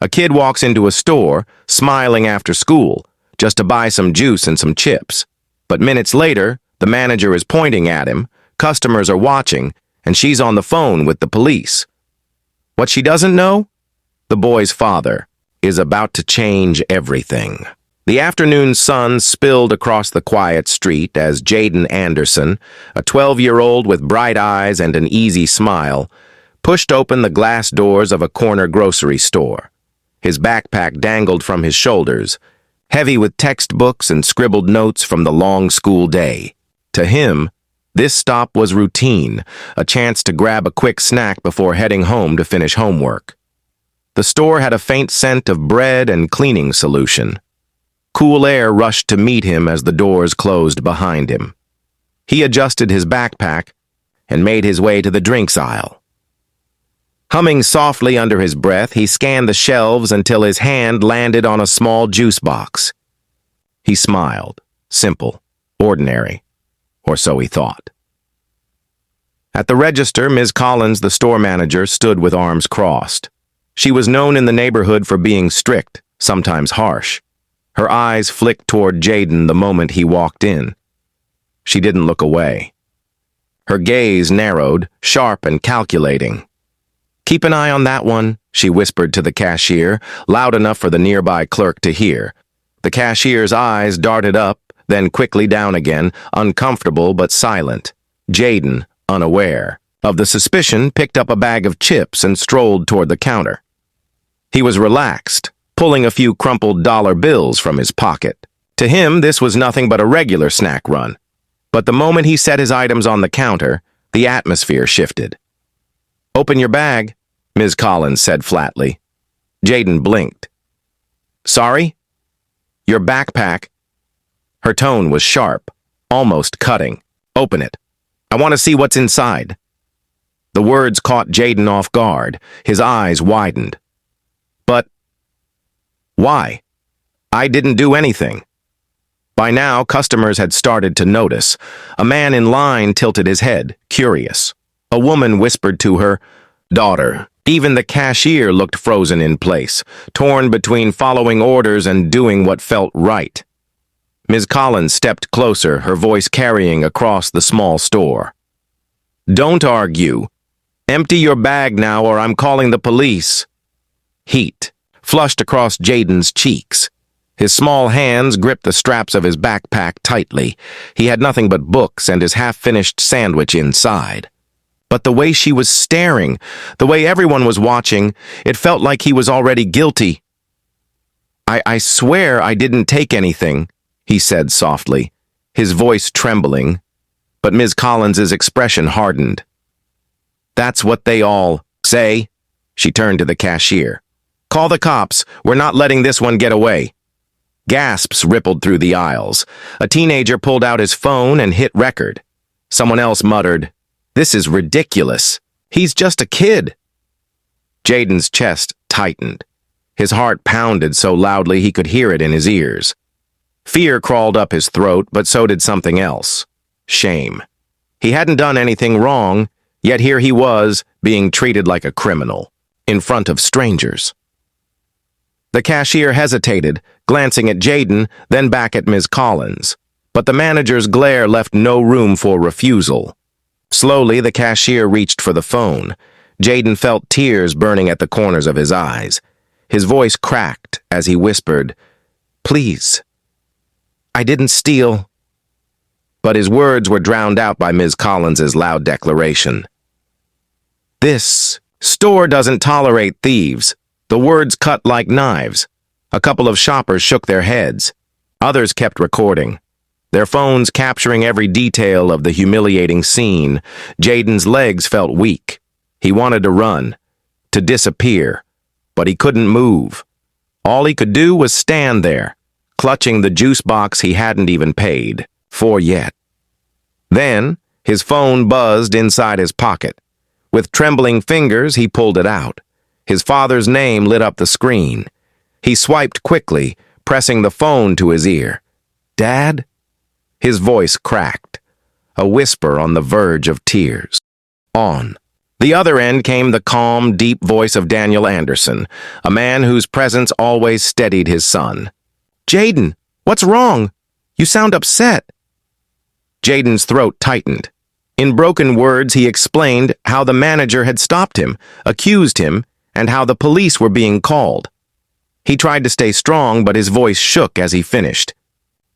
A kid walks into a store, smiling after school, just to buy some juice and some chips. But minutes later, the manager is pointing at him, customers are watching, and she's on the phone with the police. What she doesn't know? The boy's father is about to change everything. The afternoon sun spilled across the quiet street as Jaden Anderson, a 12-year-old with bright eyes and an easy smile, pushed open the glass doors of a corner grocery store. His backpack dangled from his shoulders, heavy with textbooks and scribbled notes from the long school day. To him, this stop was routine, a chance to grab a quick snack before heading home to finish homework. The store had a faint scent of bread and cleaning solution. Cool air rushed to meet him as the doors closed behind him. He adjusted his backpack and made his way to the drinks aisle. Humming softly under his breath, he scanned the shelves until his hand landed on a small juice box. He smiled. Simple, ordinary, or so he thought. At the register, Ms. Collins, the store manager, stood with arms crossed. She was known in the neighborhood for being strict, sometimes harsh. Her eyes flicked toward Jaden the moment he walked in. She didn't look away. Her gaze narrowed, sharp and calculating. "Keep an eye on that one," she whispered to the cashier, loud enough for the nearby clerk to hear. The cashier's eyes darted up, then quickly down again, uncomfortable but silent. Jaden, unaware of the suspicion, picked up a bag of chips and strolled toward the counter. He was relaxed, pulling a few crumpled dollar bills from his pocket. To him, this was nothing but a regular snack run. But the moment he set his items on the counter, the atmosphere shifted. "Open your bag," Ms. Collins said flatly. Jaden blinked. "Sorry? Your backpack." Her tone was sharp, almost cutting. "Open it. I want to see what's inside." The words caught Jaden off guard. His eyes widened. "But why? I didn't do anything." By now, customers had started to notice. A man in line tilted his head, curious. A woman whispered to her daughter. Even the cashier looked frozen in place, torn between following orders and doing what felt right. Ms. Collins stepped closer, her voice carrying across the small store. "Don't argue. Empty your bag now or I'm calling the police." Heat flushed across Jaden's cheeks. His small hands gripped the straps of his backpack tightly. He had nothing but books and his half-finished sandwich inside. But the way she was staring, the way everyone was watching, it felt like he was already guilty. I swear I didn't take anything," he said softly, his voice trembling, but Ms. Collins's expression hardened. "That's what they all say." She turned to the cashier. "Call the cops. We're not letting this one get away." Gasps rippled through the aisles. A teenager pulled out his phone and hit record. Someone else muttered, "This is ridiculous. He's just a kid." Jaden's chest tightened. His heart pounded so loudly he could hear it in his ears. Fear crawled up his throat, but so did something else. Shame. He hadn't done anything wrong, yet here he was, being treated like a criminal, in front of strangers. The cashier hesitated, glancing at Jaden, then back at Ms. Collins. But the manager's glare left no room for refusal. Slowly, the cashier reached for the phone. Jaden felt tears burning at the corners of his eyes. His voice cracked as he whispered, "Please, I didn't steal." But his words were drowned out by Ms. Collins's loud declaration. "This store doesn't tolerate thieves." The words cut like knives. A couple of shoppers shook their heads. Others kept recording, their phones capturing every detail of the humiliating scene. Jaden's legs felt weak. He wanted to run, to disappear, but he couldn't move. All he could do was stand there, clutching the juice box he hadn't even paid for yet. Then, his phone buzzed inside his pocket. With trembling fingers, he pulled it out. His father's name lit up the screen. He swiped quickly, pressing the phone to his ear. "Dad?" His voice cracked, a whisper on the verge of tears. "On." The other end came the calm, deep voice of Daniel Anderson, a man whose presence always steadied his son. "Jaden, what's wrong? You sound upset." Jaden's throat tightened. In broken words, he explained how the manager had stopped him, accused him, and how the police were being called. He tried to stay strong, but his voice shook as he finished.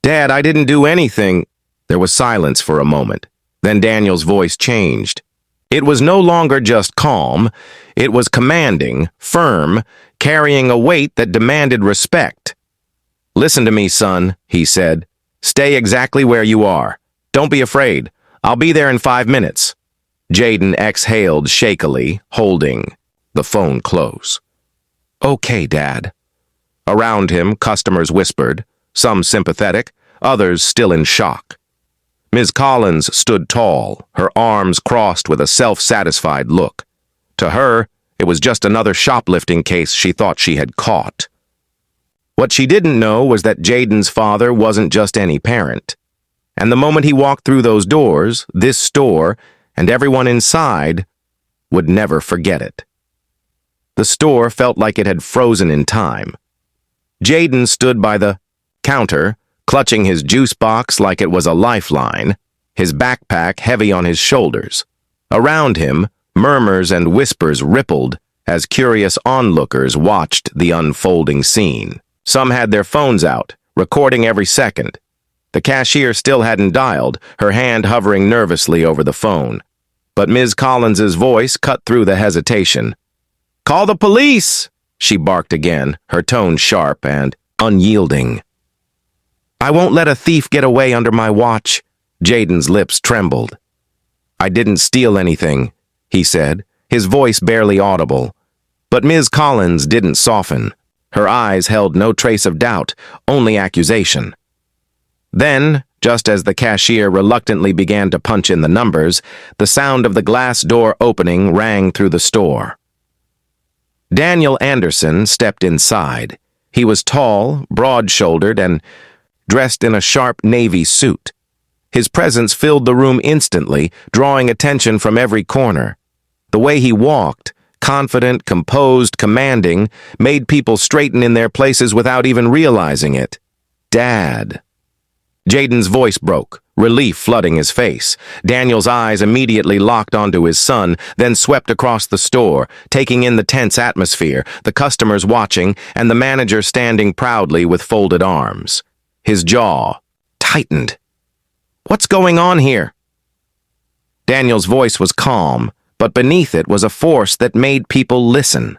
"Dad, I didn't do anything." There was silence for a moment. Then Daniel's voice changed. It was no longer just calm. It was commanding, firm, carrying a weight that demanded respect. "Listen to me, son," he said. "Stay exactly where you are. Don't be afraid. I'll be there in 5 minutes." Jaden exhaled shakily, holding the phone close. "Okay, Dad." Around him, customers whispered, some sympathetic, others still in shock. Ms. Collins stood tall, her arms crossed with a self-satisfied look. To her, it was just another shoplifting case she thought she had caught. What she didn't know was that Jaden's father wasn't just any parent. And the moment he walked through those doors, this store, and everyone inside would never forget it. The store felt like it had frozen in time. Jaden stood by the counter, clutching his juice box like it was a lifeline, his backpack heavy on his shoulders. Around him, murmurs and whispers rippled as curious onlookers watched the unfolding scene. Some had their phones out, recording every second. The cashier still hadn't dialed, her hand hovering nervously over the phone. But Ms. Collins's voice cut through the hesitation. "Call the police!" she barked again, her tone sharp and unyielding. "I won't let a thief get away under my watch." Jaden's lips trembled. "I didn't steal anything," he said, his voice barely audible. But Ms. Collins didn't soften. Her eyes held no trace of doubt, only accusation. Then, just as the cashier reluctantly began to punch in the numbers, the sound of the glass door opening rang through the store. Daniel Anderson stepped inside. He was tall, broad-shouldered, and dressed in a sharp navy suit. His presence filled the room instantly, drawing attention from every corner. The way he walked, confident, composed, commanding, made people straighten in their places without even realizing it. "Dad." Jaden's voice broke, relief flooding his face. Daniel's eyes immediately locked onto his son, then swept across the store, taking in the tense atmosphere, the customers watching, and the manager standing proudly with folded arms. His jaw tightened. "What's going on here?" Daniel's voice was calm, but beneath it was a force that made people listen.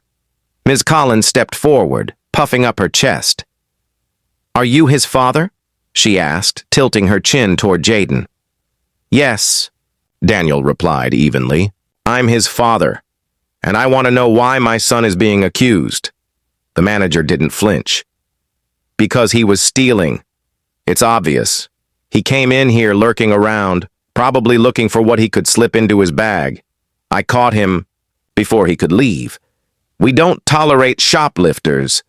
Ms. Collins stepped forward, puffing up her chest. "Are you his father?" she asked, tilting her chin toward Jaden. "Yes," Daniel replied evenly. "I'm his father, and I want to know why my son is being accused." The manager didn't flinch. "Because he was stealing. It's obvious. He came in here lurking around, probably looking for what he could slip into his bag. I caught him before he could leave. We don't tolerate shoplifters."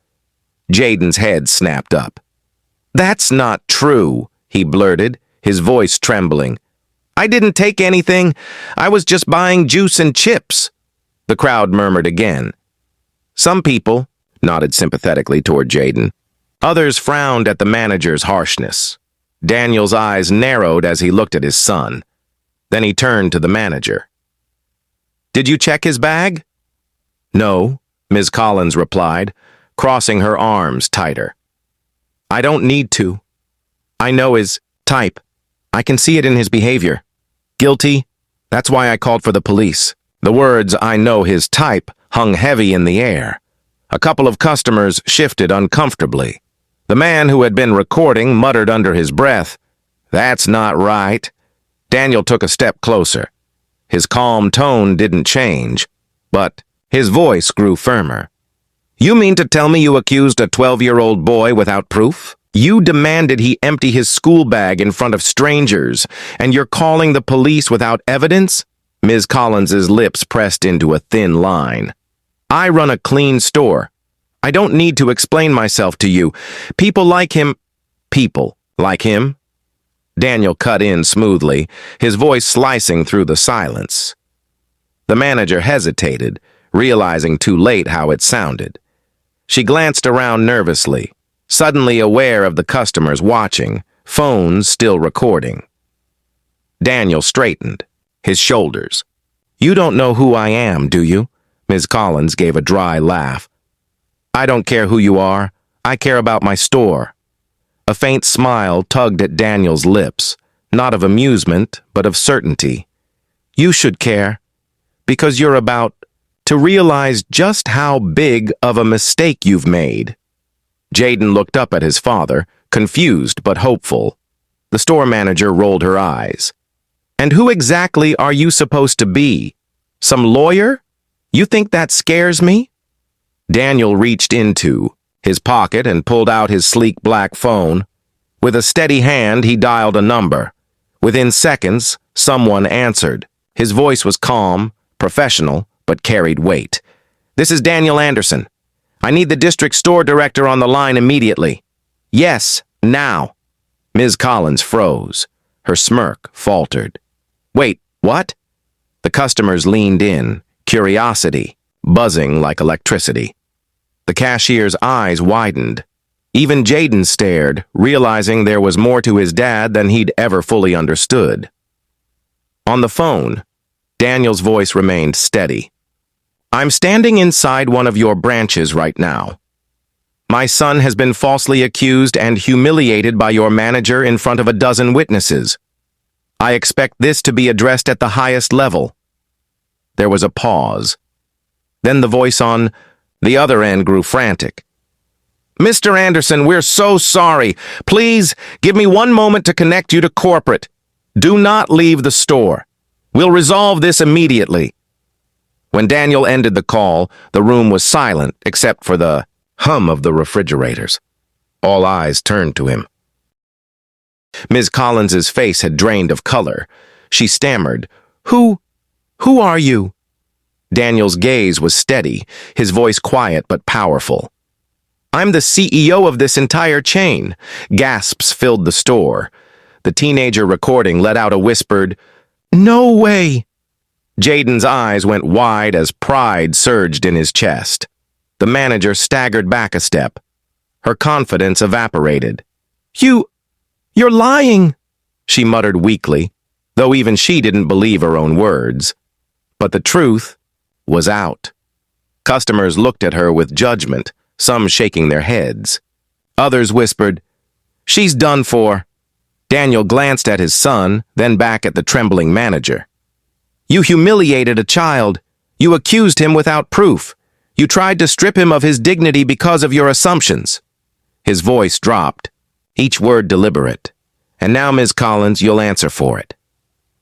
Jaden's head snapped up. "That's not true," he blurted, his voice trembling. "I didn't take anything. I was just buying juice and chips." The crowd murmured again. Some people nodded sympathetically toward Jaden. Others frowned at the manager's harshness. Daniel's eyes narrowed as he looked at his son. Then he turned to the manager. "Did you check his bag?" "No," Ms. Collins replied, crossing her arms tighter. "I don't need to. I know his type. I can see it in his behavior. Guilty. That's why I called for the police." The words, "I know his type," hung heavy in the air. A couple of customers shifted uncomfortably. The man who had been recording muttered under his breath, "That's not right." Daniel took a step closer. His calm tone didn't change, but his voice grew firmer. "You mean to tell me you accused a 12-year-old boy without proof? You demanded he empty his school bag in front of strangers, and you're calling the police without evidence?" Ms. Collins's lips pressed into a thin line. "I run a clean store. I don't need to explain myself to you. People like him..." "People like him?" Daniel cut in smoothly, his voice slicing through the silence. The manager hesitated, realizing too late how it sounded. She glanced around nervously, suddenly aware of the customers watching, phones still recording. Daniel straightened, his shoulders. "You don't know who I am, do you?" Ms. Collins gave a dry laugh. "I don't care who you are. I care about my store." A faint smile tugged at Daniel's lips, not of amusement, but of certainty. "You should care, because you're about to realize just how big of a mistake you've made." Jaden looked up at his father, confused but hopeful. The store manager rolled her eyes. "And who exactly are you supposed to be? Some lawyer? You think that scares me?" Daniel reached into his pocket and pulled out his sleek black phone. With a steady hand, he dialed a number. Within seconds, someone answered. His voice was calm, professional, but carried weight. "This is Daniel Anderson. I need the district store director on the line immediately." "Yes, now." Ms. Collins froze. Her smirk faltered. "Wait, what?" The customers leaned in, curiosity buzzing like electricity. The cashier's eyes widened. Even Jaden stared, realizing there was more to his dad than he'd ever fully understood. On the phone, Daniel's voice remained steady. "I'm standing inside one of your branches right now. My son has been falsely accused and humiliated by your manager in front of a dozen witnesses. I expect this to be addressed at the highest level." There was a pause. Then the voice on the other end grew frantic. "Mr. Anderson, we're so sorry. Please give me one moment to connect you to corporate. Do not leave the store. We'll resolve this immediately." When Daniel ended the call, the room was silent except for the hum of the refrigerators. All eyes turned to him. Ms. Collins's face had drained of color. She stammered, Who are you?" Daniel's gaze was steady, his voice quiet but powerful. "I'm the CEO of this entire chain." Gasps filled the store. The teenager recording let out a whispered, "No way!" Jaden's eyes went wide as pride surged in his chest. The manager staggered back a step. Her confidence evaporated. You're lying," she muttered weakly, though even she didn't believe her own words. But the truth was out. Customers looked at her with judgment, some shaking their heads. Others whispered, "She's done for." Daniel glanced at his son, then back at the trembling manager. "You humiliated a child. You accused him without proof. You tried to strip him of his dignity because of your assumptions." His voice dropped, each word deliberate. "And now, Ms. Collins, you'll answer for it."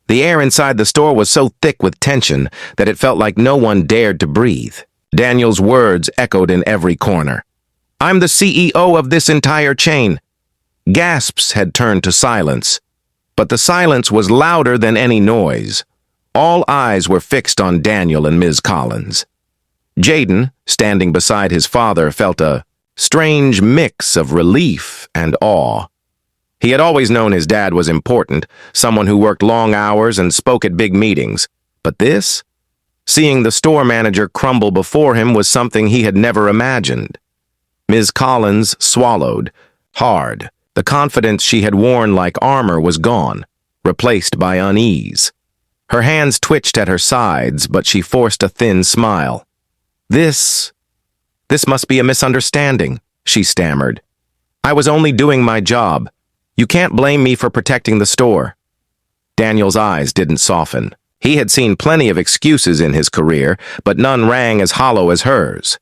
The air inside the store was so thick with tension that it felt like no one dared to breathe. Daniel's words echoed in every corner. "I'm the CEO of this entire chain." Gasps had turned to silence, but the silence was louder than any noise. All eyes were fixed on Daniel and Ms. Collins. Jaden, standing beside his father, felt a strange mix of relief and awe. He had always known his dad was important, someone who worked long hours and spoke at big meetings. But this? Seeing the store manager crumble before him was something he had never imagined. Ms. Collins swallowed, hard. The confidence she had worn like armor was gone, replaced by unease. Her hands twitched at her sides, but she forced a thin smile. This must be a misunderstanding," she stammered. "I was only doing my job. You can't blame me for protecting the store." Daniel's eyes didn't soften. He had seen plenty of excuses in his career, but none rang as hollow as hers.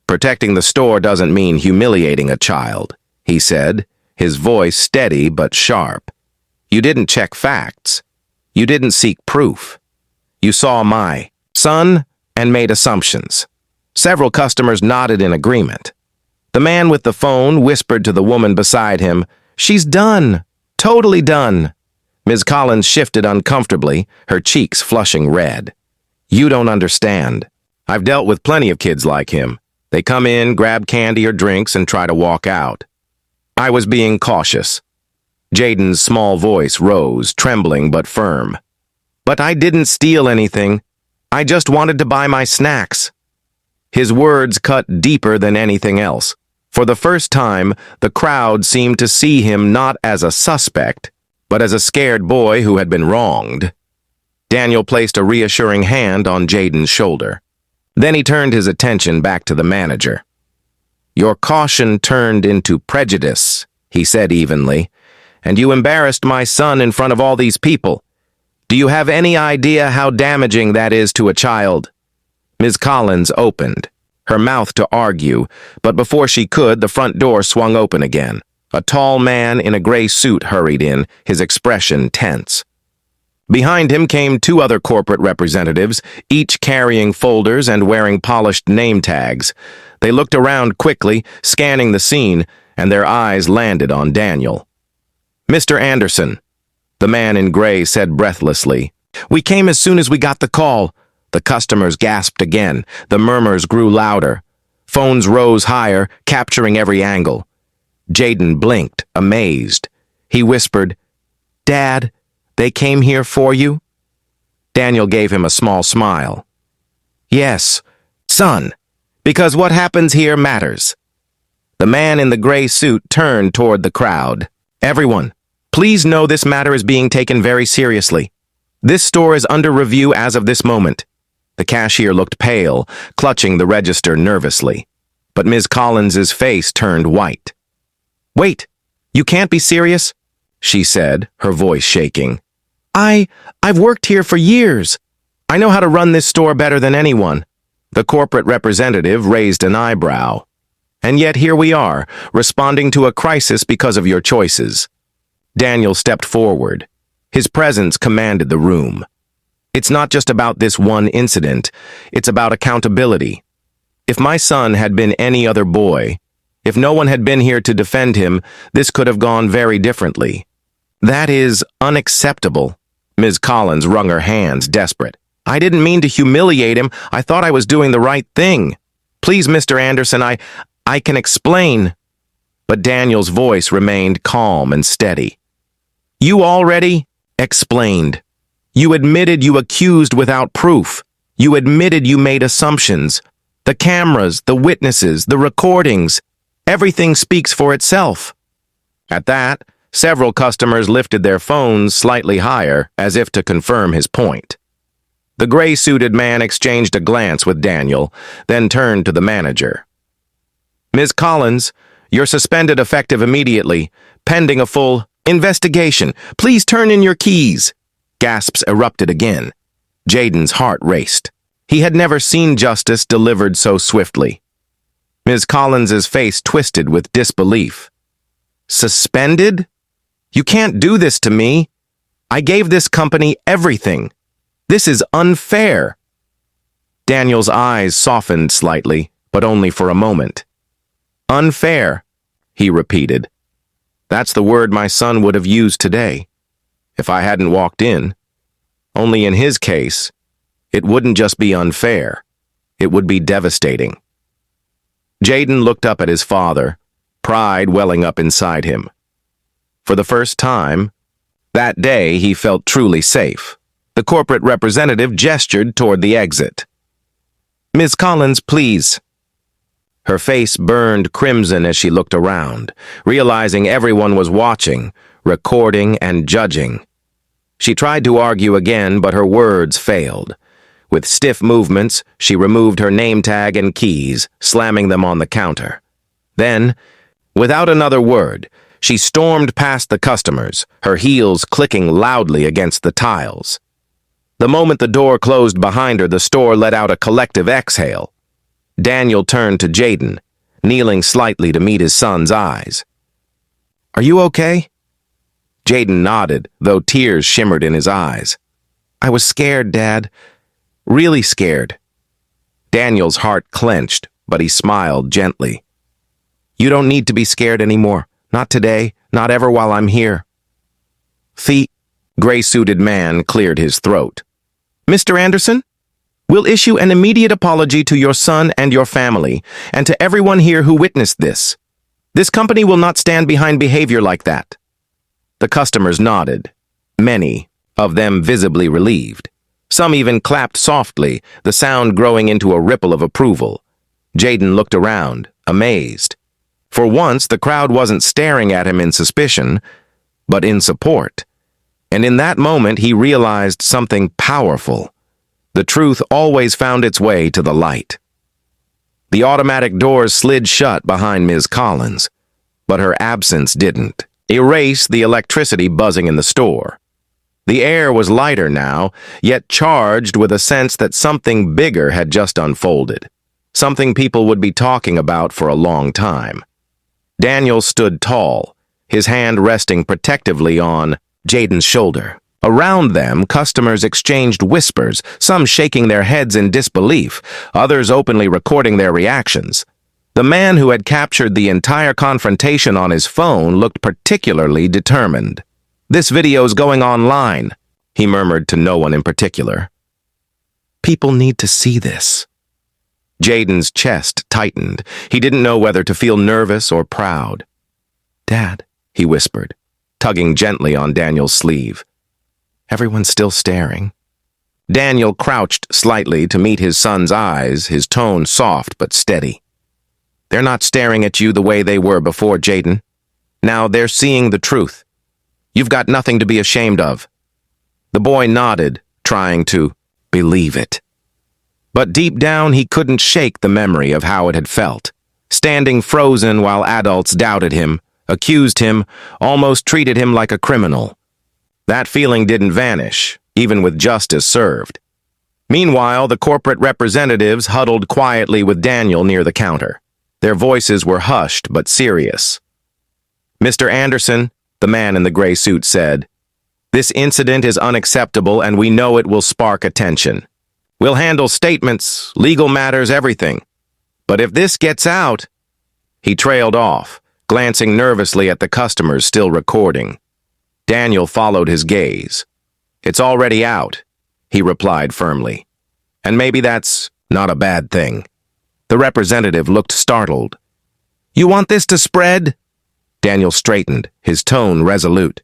"Protecting the store doesn't mean humiliating a child," he said, his voice steady but sharp. "You didn't check facts. You didn't seek proof. You saw my son and made assumptions." Several customers nodded in agreement. The man with the phone whispered to the woman beside him, "She's done. Totally done." Ms. Collins shifted uncomfortably, her cheeks flushing red. "You don't understand. I've dealt with plenty of kids like him. They come in, grab candy or drinks, and try to walk out." I was being cautious. Jaden's small voice rose, trembling but firm. "But I didn't steal anything. I just wanted to buy my snacks." His words cut deeper than anything else. For the first time, the crowd seemed to see him not as a suspect, but as a scared boy who had been wronged. Daniel placed a reassuring hand on Jaden's shoulder. Then he turned his attention back to the manager. "Your caution turned into prejudice," he said evenly, "and you embarrassed my son in front of all these people. Do you have any idea how damaging that is to a child?" Ms. Collins opened, her mouth to argue, but before she could, the front door swung open again. A tall man in a gray suit hurried in, his expression tense. Behind him came two other corporate representatives, each carrying folders and wearing polished name tags. They looked around quickly, scanning the scene, and their eyes landed on Daniel. "Mr. Anderson," the man in gray said breathlessly. "We came as soon as we got the call." The customers gasped again. The murmurs grew louder. Phones rose higher, capturing every angle. Jaden blinked, amazed. He whispered, "Dad, they came here for you?" Daniel gave him a small smile. "Yes, son, because what happens here matters." The man in the gray suit turned toward the crowd. "Everyone, please know this matter is being taken very seriously. This store is under review as of this moment." The cashier looked pale, clutching the register nervously. But Ms. Collins's face turned white. "Wait, you can't be serious?" she said, her voice shaking. I've worked here for years. I know how to run this store better than anyone." The corporate representative raised an eyebrow. "And yet here we are, responding to a crisis because of your choices." Daniel stepped forward. His presence commanded the room. "It's not just about this one incident. It's about accountability. If my son had been any other boy, if no one had been here to defend him, this could have gone very differently. That is unacceptable." Ms. Collins wrung her hands, desperate. "I didn't mean to humiliate him. I thought I was doing the right thing. Please, Mr. Anderson, I can explain." But Daniel's voice remained calm and steady. "You already explained. You admitted you accused without proof. You admitted you made assumptions. The cameras, the witnesses, the recordings, everything speaks for itself." At that, several customers lifted their phones slightly higher as if to confirm his point. The gray-suited man exchanged a glance with Daniel, then turned to the manager. "Ms. Collins, you're suspended effective immediately, pending a full investigation. Please turn in your keys." Gasps erupted again. Jaden's heart raced. He had never seen justice delivered so swiftly. Ms. Collins's face twisted with disbelief. "Suspended? You can't do this to me. I gave this company everything. This is unfair." Daniel's eyes softened slightly, but only for a moment. "Unfair," he repeated. "That's the word my son would have used today, if I hadn't walked in. Only in his case, it wouldn't just be unfair. It would be devastating." Jaden looked up at his father, pride welling up inside him. For the first time, that day he felt truly safe. The corporate representative gestured toward the exit. "Ms. Collins, please." Her face burned crimson as she looked around, realizing everyone was watching, recording, and judging. She tried to argue again, but her words failed. With stiff movements, she removed her name tag and keys, slamming them on the counter. Then, without another word, she stormed past the customers, her heels clicking loudly against the tiles. The moment the door closed behind her, the store let out a collective exhale. Daniel turned to Jaden, kneeling slightly to meet his son's eyes. "Are you okay?" Jaden nodded, though tears shimmered in his eyes. "I was scared, Dad. Really scared." Daniel's heart clenched, but he smiled gently. "You don't need to be scared anymore. Not today, not ever while I'm here." The gray-suited man cleared his throat. "Mr. Anderson, we'll issue an immediate apology to your son and your family, and to everyone here who witnessed this. This company will not stand behind behavior like that." The customers nodded, many of them visibly relieved. Some even clapped softly, the sound growing into a ripple of approval. Jaden looked around, amazed. For once, the crowd wasn't staring at him in suspicion, but in support. And in that moment, he realized something powerful. The truth always found its way to the light. The automatic doors slid shut behind Ms. Collins, but her absence didn't erase the electricity buzzing in the store. The air was lighter now, yet charged with a sense that something bigger had just unfolded, something people would be talking about for a long time. Daniel stood tall, his hand resting protectively on Jaden's shoulder. Around them, customers exchanged whispers, some shaking their heads in disbelief, others openly recording their reactions. The man who had captured the entire confrontation on his phone looked particularly determined. "This video's going online," he murmured to no one in particular. "People need to see this." Jaden's chest tightened. He didn't know whether to feel nervous or proud. "Dad," he whispered, tugging gently on Daniel's sleeve. "Everyone's still staring." Daniel crouched slightly to meet his son's eyes, his tone soft but steady. "They're not staring at you the way they were before, Jaden. Now they're seeing the truth. You've got nothing to be ashamed of." The boy nodded, trying to believe it. But deep down, he couldn't shake the memory of how it had felt, standing frozen while adults doubted him, accused him, almost treated him like a criminal. That feeling didn't vanish, even with justice served. Meanwhile, the corporate representatives huddled quietly with Daniel near the counter. Their voices were hushed but serious. "Mr. Anderson," the man in the gray suit said, "this incident is unacceptable and we know it will spark attention. We'll handle statements, legal matters, everything. But if this gets out—" He trailed off, glancing nervously at the customers still recording. Daniel followed his gaze. "It's already out," he replied firmly. "And maybe that's not a bad thing." The representative looked startled. "You want this to spread?" Daniel straightened, his tone resolute.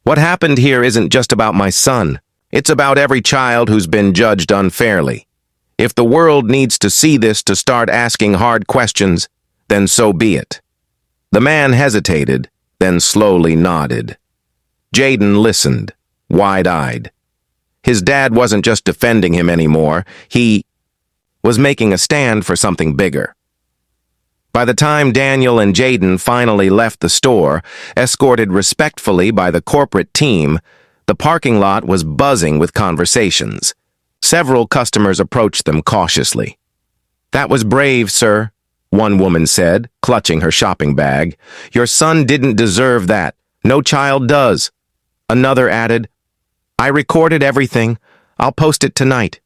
"What happened here isn't just about my son. It's about every child who's been judged unfairly. If the world needs to see this to start asking hard questions, then so be it." The man hesitated, then slowly nodded. Jaden listened, wide-eyed. His dad wasn't just defending him anymore, he was making a stand for something bigger. By the time Daniel and Jaden finally left the store, escorted respectfully by the corporate team, the parking lot was buzzing with conversations. Several customers approached them cautiously. "That was brave, sir," one woman said, clutching her shopping bag. "Your son didn't deserve that. No child does." Another added, "I recorded everything. I'll post it tonight.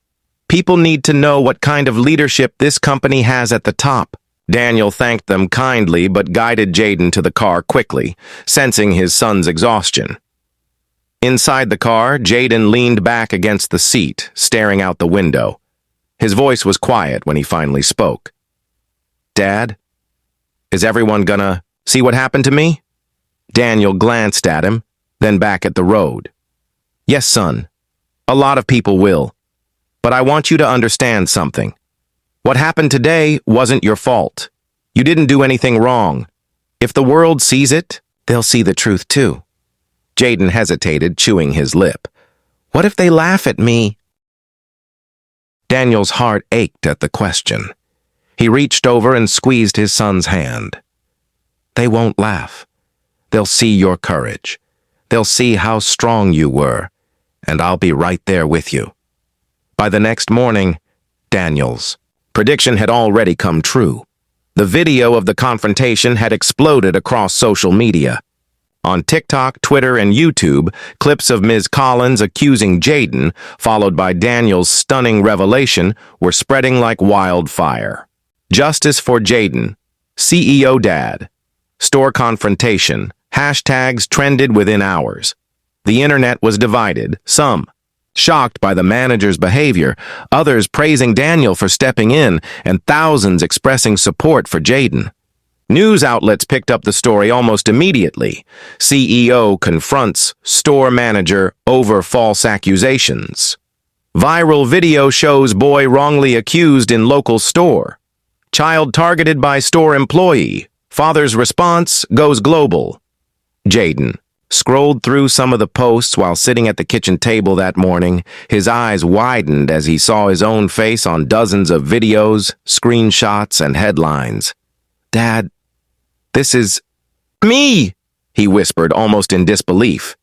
People need to know what kind of leadership this company has at the top." Daniel thanked them kindly but guided Jaden to the car quickly, sensing his son's exhaustion. Inside the car, Jaden leaned back against the seat, staring out the window. His voice was quiet when he finally spoke. "Dad, is everyone gonna see what happened to me?" Daniel glanced at him, then back at the road. "Yes, son. A lot of people will. But I want you to understand something. What happened today wasn't your fault. You didn't do anything wrong. If the world sees it, they'll see the truth too." Jaden hesitated, chewing his lip. "What if they laugh at me?" Daniel's heart ached at the question. He reached over and squeezed his son's hand. "They won't laugh. They'll see your courage. They'll see how strong you were, and I'll be right there with you." By the next morning, Daniel's prediction had already come true. The video of the confrontation had exploded across social media. On TikTok, Twitter, and YouTube, clips of Ms. Collins accusing Jaden, followed by Daniel's stunning revelation, were spreading like wildfire. Justice for Jaden, CEO Dad, store confrontation, hashtags trended within hours. The internet was divided, some shocked by the manager's behavior, others praising Daniel for stepping in, and thousands expressing support for Jaden. News outlets picked up the story almost immediately. CEO confronts store manager over false accusations. Viral video shows boy wrongly accused in local store. Child targeted by store employee. Father's response goes global. Jaden scrolled through some of the posts while sitting at the kitchen table that morning. His eyes widened as he saw his own face on dozens of videos, screenshots, and headlines. "Dad, this is me," he whispered, almost in disbelief.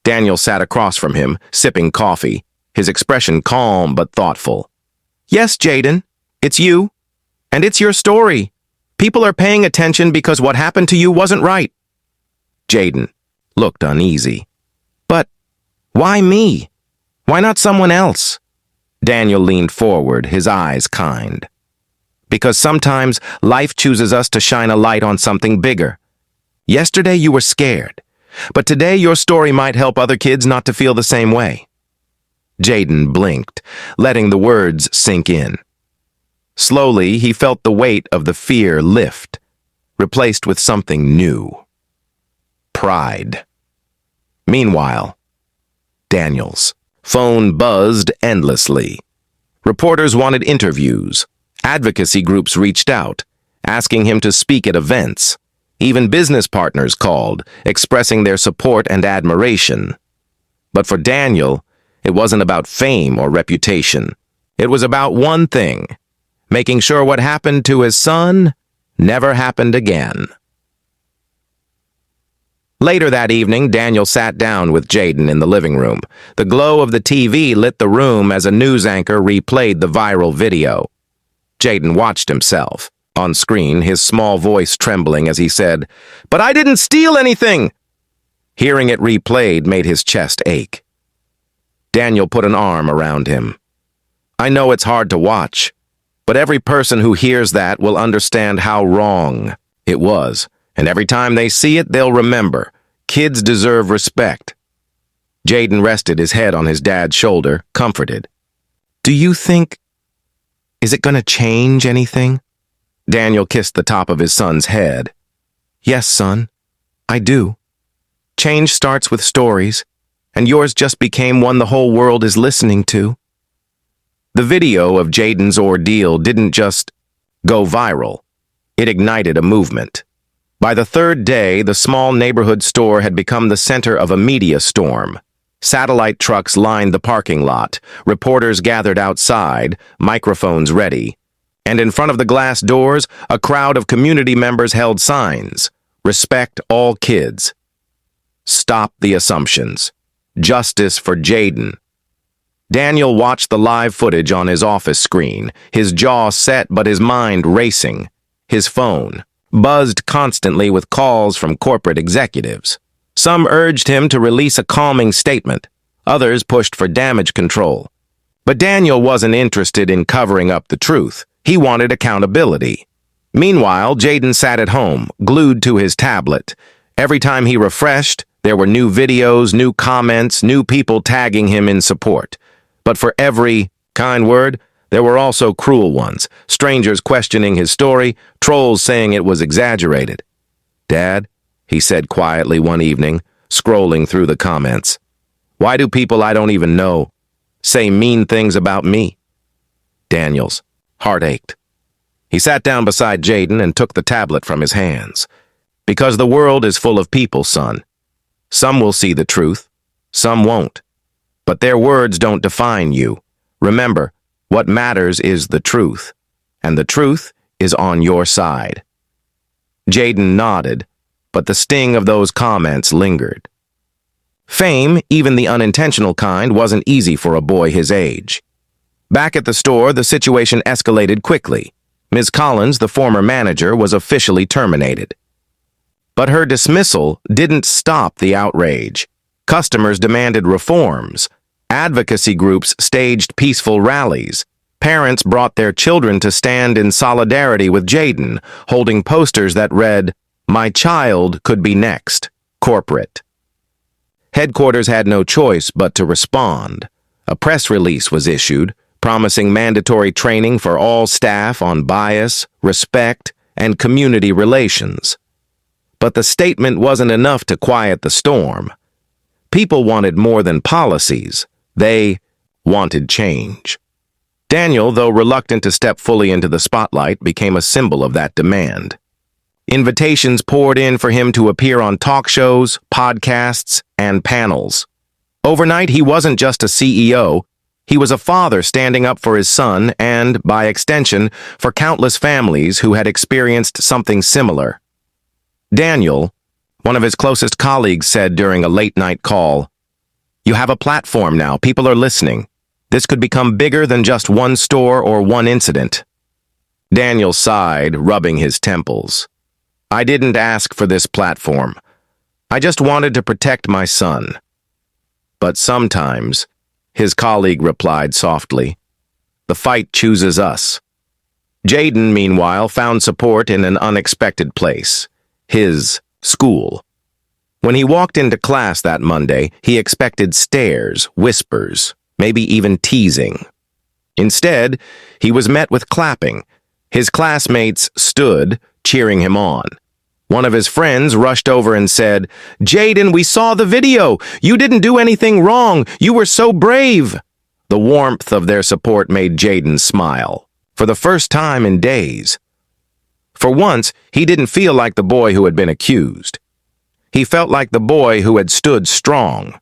Daniel sat across from him, sipping coffee, his expression calm but thoughtful. "Yes, Jaden, it's you. And it's your story. People are paying attention because what happened to you wasn't right." Jaden looked uneasy. "But why me? Why not someone else?" Daniel leaned forward, his eyes kind. "Because sometimes life chooses us to shine a light on something bigger. Yesterday you were scared, but today your story might help other kids not to feel the same way." Jaden blinked, letting the words sink in. Slowly, he felt the weight of the fear lift, replaced with something new. Pride. Meanwhile, Daniel's phone buzzed endlessly. Reporters wanted interviews. Advocacy groups reached out, asking him to speak at events. Even business partners called, expressing their support and admiration. But for Daniel, it wasn't about fame or reputation. It was about one thing: making sure what happened to his son never happened again. Later that evening, Daniel sat down with Jaden in the living room. The glow of the TV lit the room as a news anchor replayed the viral video. Jaden watched himself. On screen, his small voice trembling as he said, "But I didn't steal anything!" Hearing it replayed made his chest ache. Daniel put an arm around him. "I know it's hard to watch, but every person who hears that will understand how wrong it was. And every time they see it, they'll remember. Kids deserve respect." Jaden rested his head on his dad's shoulder, comforted. "Do you think... is it going to change anything?" Daniel kissed the top of his son's head. "Yes, son, I do. Change starts with stories, and yours just became one the whole world is listening to." The video of Jaden's ordeal didn't just go viral. It ignited a movement. By the third day, the small neighborhood store had become the center of a media storm. Satellite trucks lined the parking lot, reporters gathered outside, microphones ready. And in front of the glass doors, a crowd of community members held signs. "Respect all kids. Stop the assumptions. Justice for Jaden." Daniel watched the live footage on his office screen, his jaw set but his mind racing. His phone buzzed constantly with calls from corporate executives. Some urged him to release a calming statement. Others pushed for damage control. But Daniel wasn't interested in covering up the truth. He wanted accountability. Meanwhile, Jaden sat at home, glued to his tablet. Every time he refreshed, there were new videos, new comments, new people tagging him in support. But for every kind word, there were also cruel ones, strangers questioning his story, trolls saying it was exaggerated. "Dad," he said quietly one evening, scrolling through the comments, "why do people I don't even know say mean things about me?" Daniel's heart ached. He sat down beside Jaden and took the tablet from his hands. "Because the world is full of people, son. Some will see the truth, some won't. But their words don't define you. Remember, what matters is the truth, and the truth is on your side." Jaden nodded, but the sting of those comments lingered. Fame, even the unintentional kind, wasn't easy for a boy his age. Back at the store, the situation escalated quickly. Ms. Collins, the former manager, was officially terminated. But her dismissal didn't stop the outrage. Customers demanded reforms. Advocacy groups staged peaceful rallies. Parents brought their children to stand in solidarity with Jaden, holding posters that read, "My child could be next. Corporate." Headquarters had no choice but to respond. A press release was issued, promising mandatory training for all staff on bias, respect, and community relations. But the statement wasn't enough to quiet the storm. People wanted more than policies. They wanted change. Daniel, though reluctant to step fully into the spotlight, became a symbol of that demand. Invitations poured in for him to appear on talk shows, podcasts, and panels. Overnight, he wasn't just a CEO, he was a father standing up for his son and, by extension, for countless families who had experienced something similar. Daniel, one of his closest colleagues, said during a late-night call, "You have a platform now, people are listening. This could become bigger than just one store or one incident." Daniel sighed, rubbing his temples. "I didn't ask for this platform. I just wanted to protect my son." "But sometimes," his colleague replied softly, "the fight chooses us." Jaden, meanwhile, found support in an unexpected place, his school. When he walked into class that Monday, he expected stares, whispers, maybe even teasing. Instead, he was met with clapping. His classmates stood, cheering him on. One of his friends rushed over and said, "Jaden, we saw the video. You didn't do anything wrong. You were so brave." The warmth of their support made Jaden smile, for the first time in days. For once, he didn't feel like the boy who had been accused. He felt like the boy who had stood strong.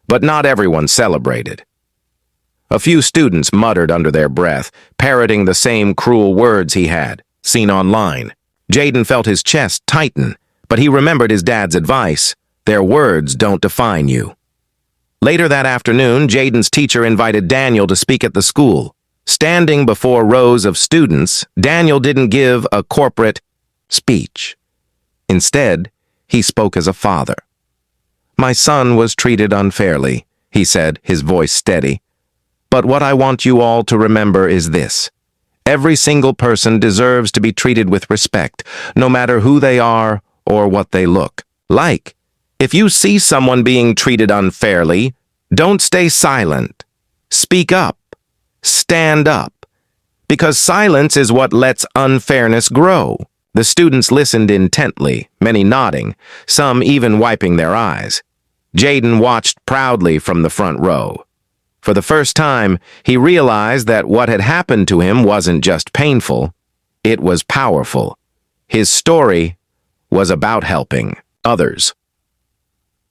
But not everyone celebrated. A few students muttered under their breath, parroting the same cruel words he had seen online. Jaden felt his chest tighten, but he remembered his dad's advice: their words don't define you. Later that afternoon, Jaden's teacher invited Daniel to speak at the school. Standing before rows of students, Daniel didn't give a corporate speech. Instead, he spoke as a father. "My son was treated unfairly," he said, his voice steady. "But what I want you all to remember is this. Every single person deserves to be treated with respect, no matter who they are or what they look like. If you see someone being treated unfairly, don't stay silent. Speak up. Stand up. Because silence is what lets unfairness grow." The students listened intently, many nodding, some even wiping their eyes. Jaden watched proudly from the front row. For the first time, he realized that what had happened to him wasn't just painful, it was powerful. His story was about helping others.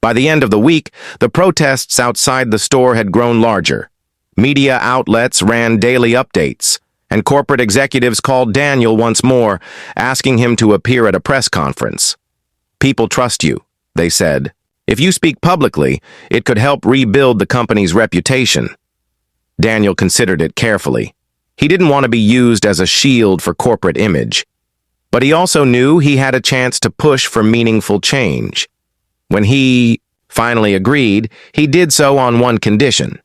By the end of the week, the protests outside the store had grown larger. Media outlets ran daily updates, and corporate executives called Daniel once more, asking him to appear at a press conference. "People trust you," they said. "If you speak publicly, it could help rebuild the company's reputation." Daniel considered it carefully. He didn't want to be used as a shield for corporate image. But he also knew he had a chance to push for meaningful change. When he finally agreed, he did so on one condition.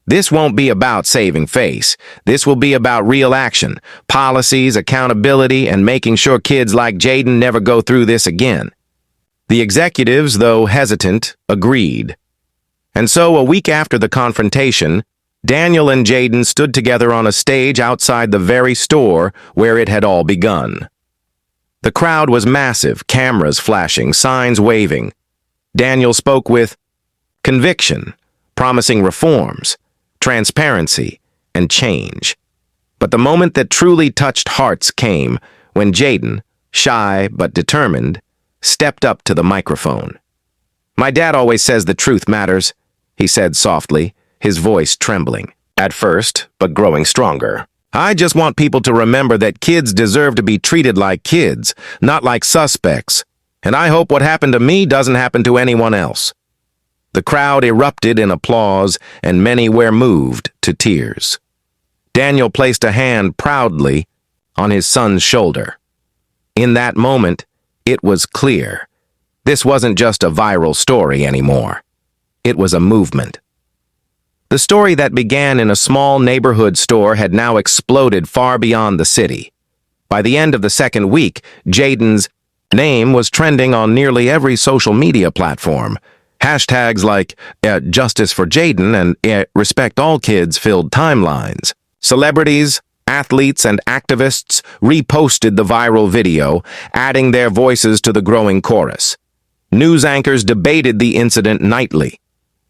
"This won't be about saving face. This will be about real action, policies, accountability, and making sure kids like Jaden never go through this again." The executives, though hesitant, agreed. And so, a week after the confrontation, Daniel and Jaden stood together on a stage outside the very store where it had all begun. The crowd was massive, cameras flashing, signs waving. Daniel spoke with conviction, promising reforms, transparency, and change. But the moment that truly touched hearts came when Jaden, shy but determined, stepped up to the microphone. "My dad always says the truth matters," he said softly, his voice trembling, at first, but growing stronger. "I just want people to remember that kids deserve to be treated like kids, not like suspects, and I hope what happened to me doesn't happen to anyone else." The crowd erupted in applause, and many were moved to tears. Daniel placed a hand proudly on his son's shoulder. In that moment, it was clear. This wasn't just a viral story anymore. It was a movement. The story that began in a small neighborhood store had now exploded far beyond the city. By the end of the second week, Jaden's name was trending on nearly every social media platform. Hashtags like Justice for Jaden and Respect All Kids filled timelines. Celebrities, athletes, and activists reposted the viral video, adding their voices to the growing chorus. News anchors debated the incident nightly.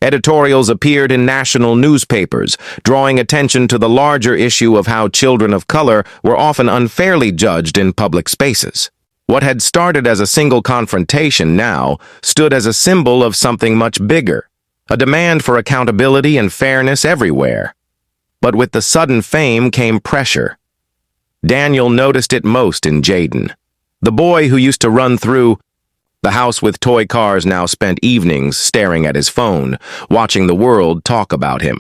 Editorials appeared in national newspapers, drawing attention to the larger issue of how children of color were often unfairly judged in public spaces. What had started as a single confrontation now stood as a symbol of something much bigger, a demand for accountability and fairness everywhere. But with the sudden fame came pressure. Daniel noticed it most in Jaden. The boy who used to run through the house with toy cars now spent evenings staring at his phone, watching the world talk about him.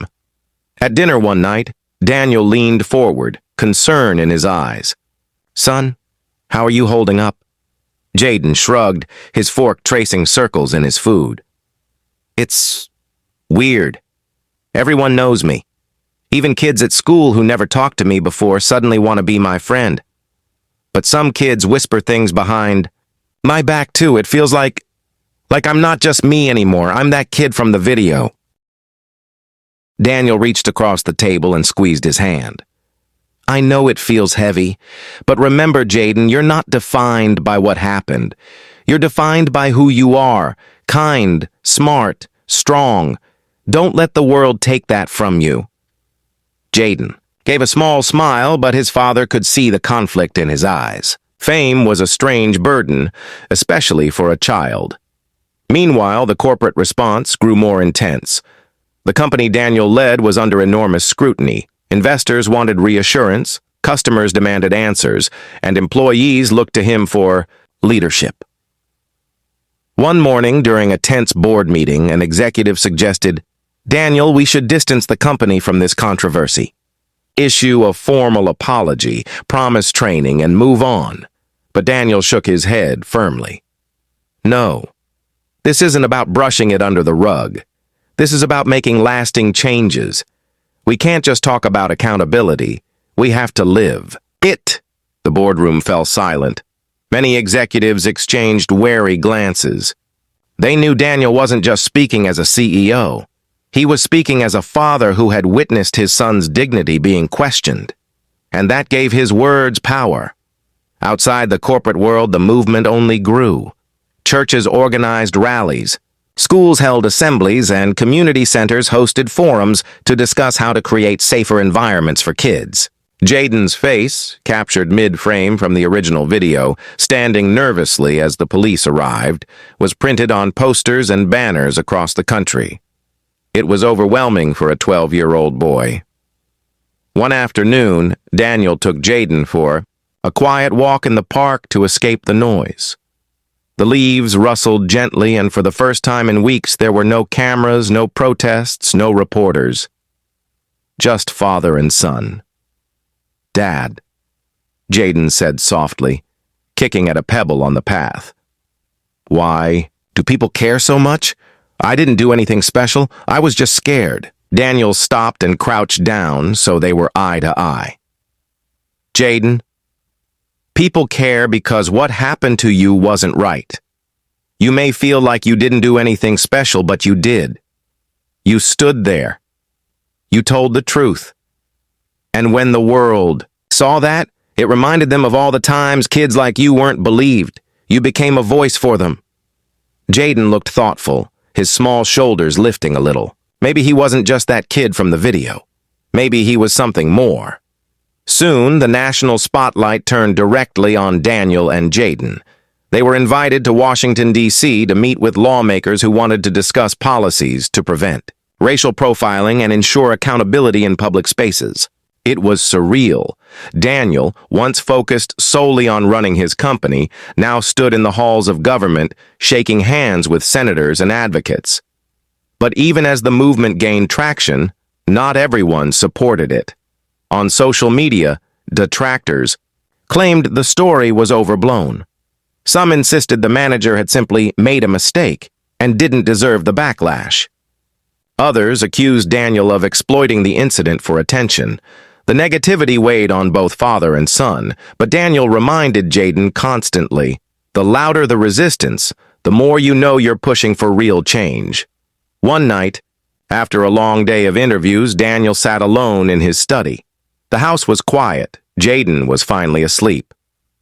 At dinner one night, Daniel leaned forward, concern in his eyes. "Son, how are you holding up?" Jaden shrugged, his fork tracing circles in his food. "It's weird. Everyone knows me. Even kids at school who never talked to me before suddenly want to be my friend. But some kids whisper things behind my back too. It feels like I'm not just me anymore. I'm that kid from the video." Daniel reached across the table and squeezed his hand. "I know it feels heavy, but remember, Jaden, you're not defined by what happened. You're defined by who you are, kind, smart, strong. Don't let the world take that from you." Jaden gave a small smile, but his father could see the conflict in his eyes. Fame was a strange burden, especially for a child. Meanwhile, the corporate response grew more intense. The company Daniel led was under enormous scrutiny. Investors wanted reassurance, customers demanded answers, and employees looked to him for leadership. One morning, during a tense board meeting, an executive suggested, "Daniel, we should distance the company from this controversy. Issue a formal apology, promise training, and move on." But Daniel shook his head firmly. "No, this isn't about brushing it under the rug. This is about making lasting changes. We can't just talk about accountability. We have to live it." The boardroom fell silent. Many executives exchanged wary glances. They knew Daniel wasn't just speaking as a CEO. He was speaking as a father who had witnessed his son's dignity being questioned. And that gave his words power. Outside the corporate world, the movement only grew. Churches organized rallies. Schools held assemblies, and community centers hosted forums to discuss how to create safer environments for kids. Jaden's face, captured mid-frame from the original video, standing nervously as the police arrived, was printed on posters and banners across the country. It was overwhelming for a 12-year-old boy. One afternoon, Daniel took Jaden for a quiet walk in the park to escape the noise. The leaves rustled gently, and for the first time in weeks, there were no cameras, no protests, no reporters. Just father and son. "Dad," Jaden said softly, kicking at a pebble on the path. "Why? Do people care so much? I didn't do anything special. I was just scared." Daniel stopped and crouched down so they were eye to eye. "Jaden, people care because what happened to you wasn't right. You may feel like you didn't do anything special, but you did. You stood there. You told the truth. And when the world saw that, it reminded them of all the times kids like you weren't believed. You became a voice for them." Jaden looked thoughtful, his small shoulders lifting a little. Maybe he wasn't just that kid from the video. Maybe he was something more. Soon, the national spotlight turned directly on Daniel and Jaden. They were invited to Washington, D.C. to meet with lawmakers who wanted to discuss policies to prevent racial profiling and ensure accountability in public spaces. It was surreal. Daniel, once focused solely on running his company, now stood in the halls of government, shaking hands with senators and advocates. But even as the movement gained traction, not everyone supported it. On social media, detractors claimed the story was overblown. Some insisted the manager had simply made a mistake and didn't deserve the backlash. Others accused Daniel of exploiting the incident for attention. The negativity weighed on both father and son, but Daniel reminded Jaden constantly, the louder the resistance, the more you know you're pushing for real change. One night, after a long day of interviews, Daniel sat alone in his study. The house was quiet. Jaden was finally asleep.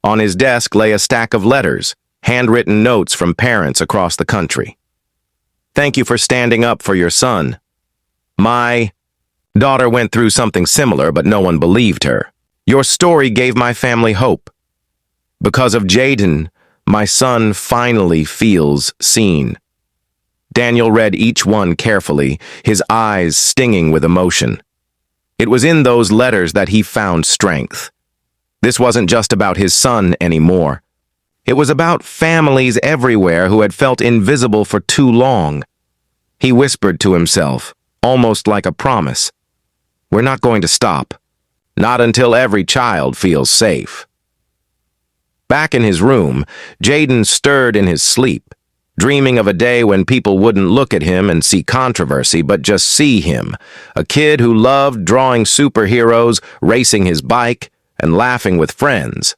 On his desk lay a stack of letters, handwritten notes from parents across the country. Thank you for standing up for your son. My daughter went through something similar, but no one believed her. Your story gave my family hope. Because of Jaden, my son finally feels seen. Daniel read each one carefully, his eyes stinging with emotion. It was in those letters that he found strength. This wasn't just about his son anymore. It was about families everywhere who had felt invisible for too long. He whispered to himself, almost like a promise. We're not going to stop. Not until every child feels safe. Back in his room, Jaden stirred in his sleep, dreaming of a day when people wouldn't look at him and see controversy, but just see him, a kid who loved drawing superheroes, racing his bike, and laughing with friends.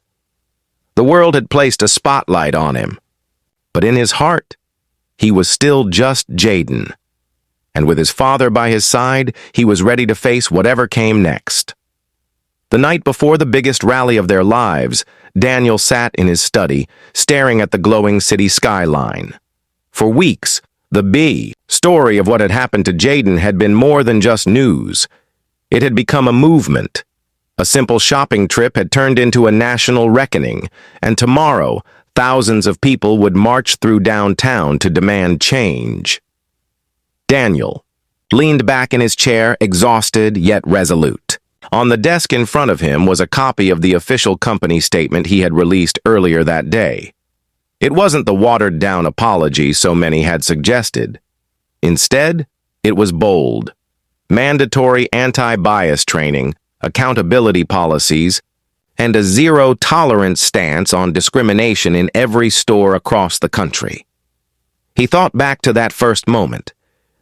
The world had placed a spotlight on him, but in his heart, he was still just Jaden. And with his father by his side, he was ready to face whatever came next. The night before the biggest rally of their lives, Daniel sat in his study, staring at the glowing city skyline. For weeks, the big story of what had happened to Jaden had been more than just news. It had become a movement. A simple shopping trip had turned into a national reckoning, and tomorrow, thousands of people would march through downtown to demand change. Daniel leaned back in his chair, exhausted yet resolute. On the desk in front of him was a copy of the official company statement he had released earlier that day. It wasn't the watered-down apology so many had suggested. Instead, it was bold. Mandatory anti-bias training, accountability policies, and a zero-tolerance stance on discrimination in every store across the country. He thought back to that first moment,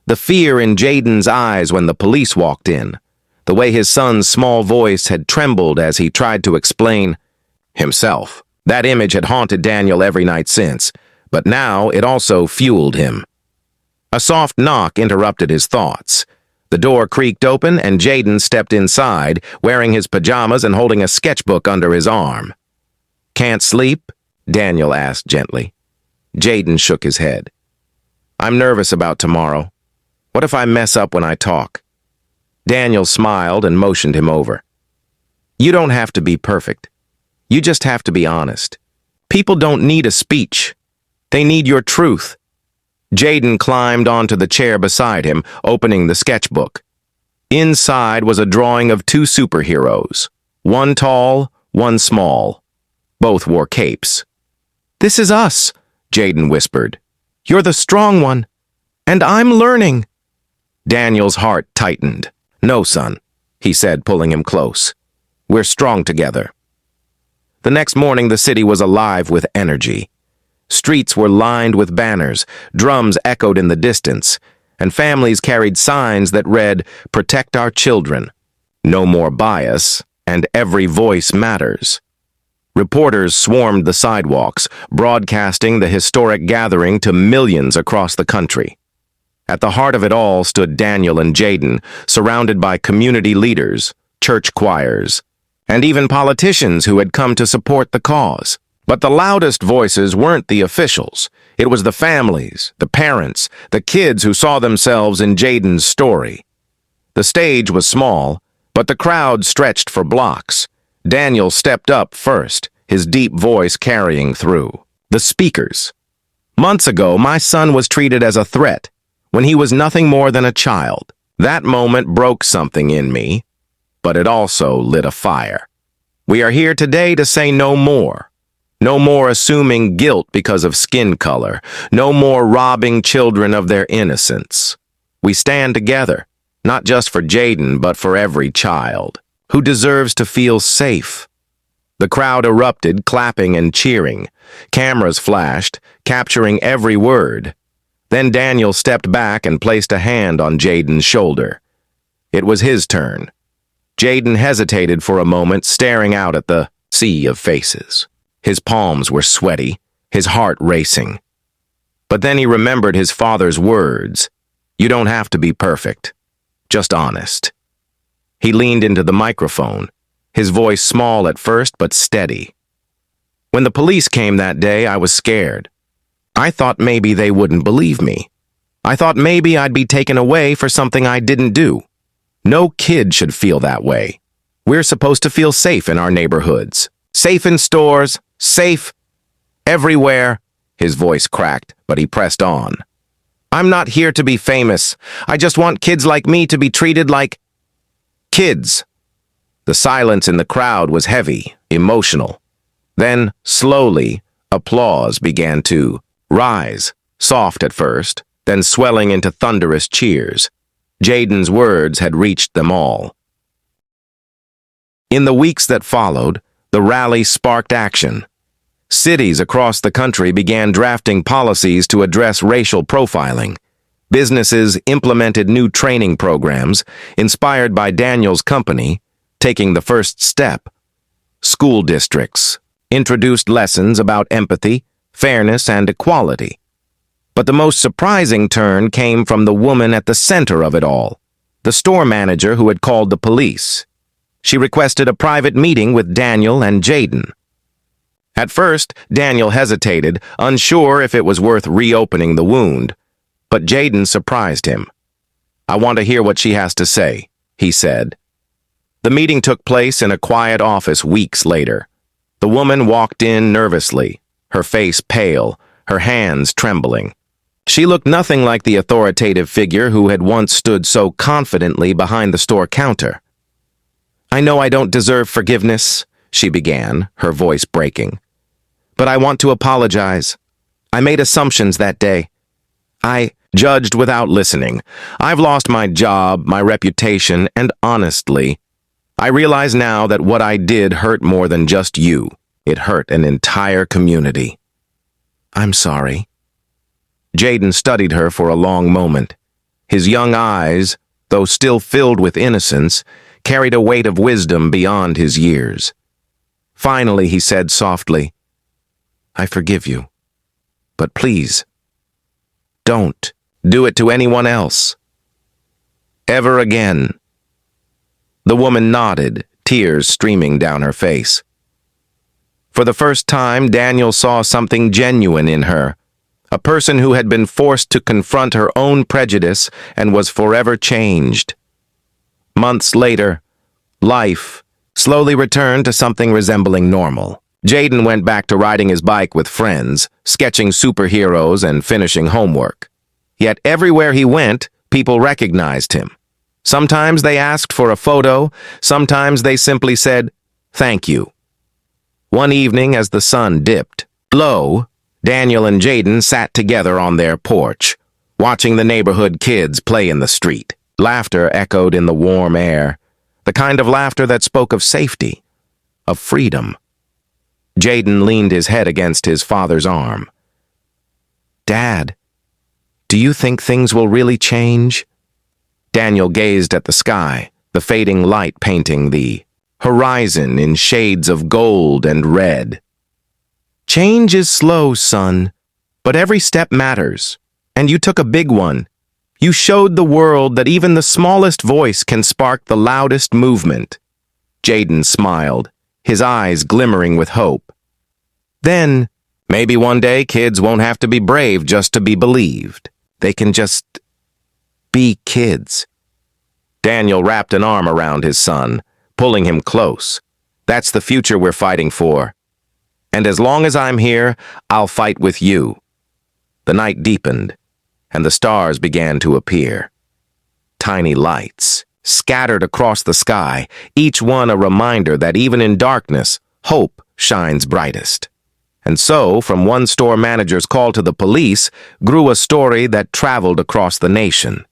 the fear in Jaden's eyes when the police walked in, the way his son's small voice had trembled as he tried to explain himself. That image had haunted Daniel every night since, but now it also fueled him. A soft knock interrupted his thoughts. The door creaked open and Jaden stepped inside, wearing his pajamas and holding a sketchbook under his arm. "Can't sleep?" Daniel asked gently. Jaden shook his head. "I'm nervous about tomorrow. What if I mess up when I talk?" Daniel smiled and motioned him over. "You don't have to be perfect. You just have to be honest. People don't need a speech. They need your truth." Jaden climbed onto the chair beside him, opening the sketchbook. Inside was a drawing of two superheroes, one tall, one small. Both wore capes. "This is us," Jaden whispered. "You're the strong one, and I'm learning." Daniel's heart tightened. "No, son," he said, pulling him close. "We're strong together." The next morning, the city was alive with energy. Streets were lined with banners, drums echoed in the distance, and families carried signs that read, "Protect our children," "No more bias," and "Every voice matters." Reporters swarmed the sidewalks, broadcasting the historic gathering to millions across the country. At the heart of it all stood Daniel and Jaden, surrounded by community leaders, church choirs, and even politicians who had come to support the cause. But the loudest voices weren't the officials. It was the families, the parents, the kids who saw themselves in Jaden's story. The stage was small, but the crowd stretched for blocks. Daniel stepped up first, his deep voice carrying through. The speakers. "Months ago, my son was treated as a threat, when he was nothing more than a child. That moment broke something in me, but it also lit a fire. We are here today to say no more. No more assuming guilt because of skin color. No more robbing children of their innocence. We stand together, not just for Jaden, but for every child who deserves to feel safe." The crowd erupted, clapping and cheering. Cameras flashed, capturing every word. Then Daniel stepped back and placed a hand on Jaden's shoulder. It was his turn. Jaden hesitated for a moment, staring out at the sea of faces. His palms were sweaty, his heart racing. But then he remembered his father's words. "You don't have to be perfect, just honest." He leaned into the microphone, his voice small at first but steady. "When the police came that day, I was scared. I thought maybe they wouldn't believe me. I thought maybe I'd be taken away for something I didn't do. No kid should feel that way. We're supposed to feel safe in our neighborhoods. Safe in stores, safe everywhere. His voice cracked, but he pressed on. I'm not here to be famous. I just want kids like me to be treated like kids. The silence in the crowd was heavy, emotional. Then, slowly, applause began to rise, soft at first, then swelling into thunderous cheers. Jaden's words had reached them all. In the weeks that followed, the rally sparked action. Cities across the country began drafting policies to address racial profiling. Businesses implemented new training programs, inspired by Daniel's company, taking the first step. School districts introduced lessons about empathy, fairness, and equality. But the most surprising turn came from the woman at the center of it all, the store manager who had called the police. She requested a private meeting with Daniel and Jaden. At first, Daniel hesitated, unsure if it was worth reopening the wound, but Jaden surprised him. I want to hear what she has to say, he said. The meeting took place in a quiet office weeks later. The woman walked in nervously, her face pale, her hands trembling. She looked nothing like the authoritative figure who had once stood so confidently behind the store counter. I know I don't deserve forgiveness, she began, her voice breaking. But I want to apologize. I made assumptions that day. I judged without listening. I've lost my job, my reputation, and honestly, I realize now that what I did hurt more than just you. It hurt an entire community. I'm sorry. Jaden studied her for a long moment. His young eyes, though still filled with innocence, carried a weight of wisdom beyond his years. Finally, he said softly, I forgive you. But please, don't do it to anyone else. Ever again. The woman nodded, tears streaming down her face. For the first time, Daniel saw something genuine in her, a person who had been forced to confront her own prejudice and was forever changed. Months later, life slowly returned to something resembling normal. Jaden went back to riding his bike with friends, sketching superheroes and finishing homework. Yet everywhere he went, people recognized him. Sometimes they asked for a photo, sometimes they simply said, thank you. One evening as the sun dipped low, Daniel and Jaden sat together on their porch, watching the neighborhood kids play in the street. Laughter echoed in the warm air, the kind of laughter that spoke of safety, of freedom. Jaden leaned his head against his father's arm. Dad, do you think things will really change? Daniel gazed at the sky, the fading light painting the horizon in shades of gold and red. Change is slow, son, but every step matters, and you took a big one. You showed the world that even the smallest voice can spark the loudest movement. Jaden smiled, his eyes glimmering with hope. Then, maybe one day kids won't have to be brave just to be believed. They can just be kids. Daniel wrapped an arm around his son, pulling him close. That's the future we're fighting for. And as long as I'm here, I'll fight with you. The night deepened, and the stars began to appear. Tiny lights scattered across the sky, each one a reminder that even in darkness, hope shines brightest. And so, from one store manager's call to the police, grew a story that traveled across the nation.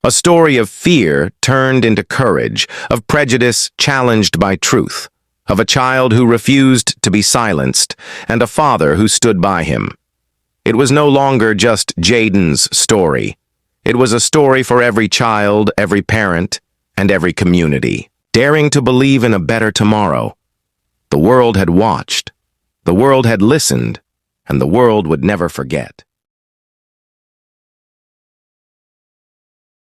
A story of fear turned into courage, of prejudice challenged by truth, of a child who refused to be silenced, and a father who stood by him. It was no longer just Jaden's story. It was a story for every child, every parent, and every community, daring to believe in a better tomorrow. The world had watched. The world had listened, and the world would never forget.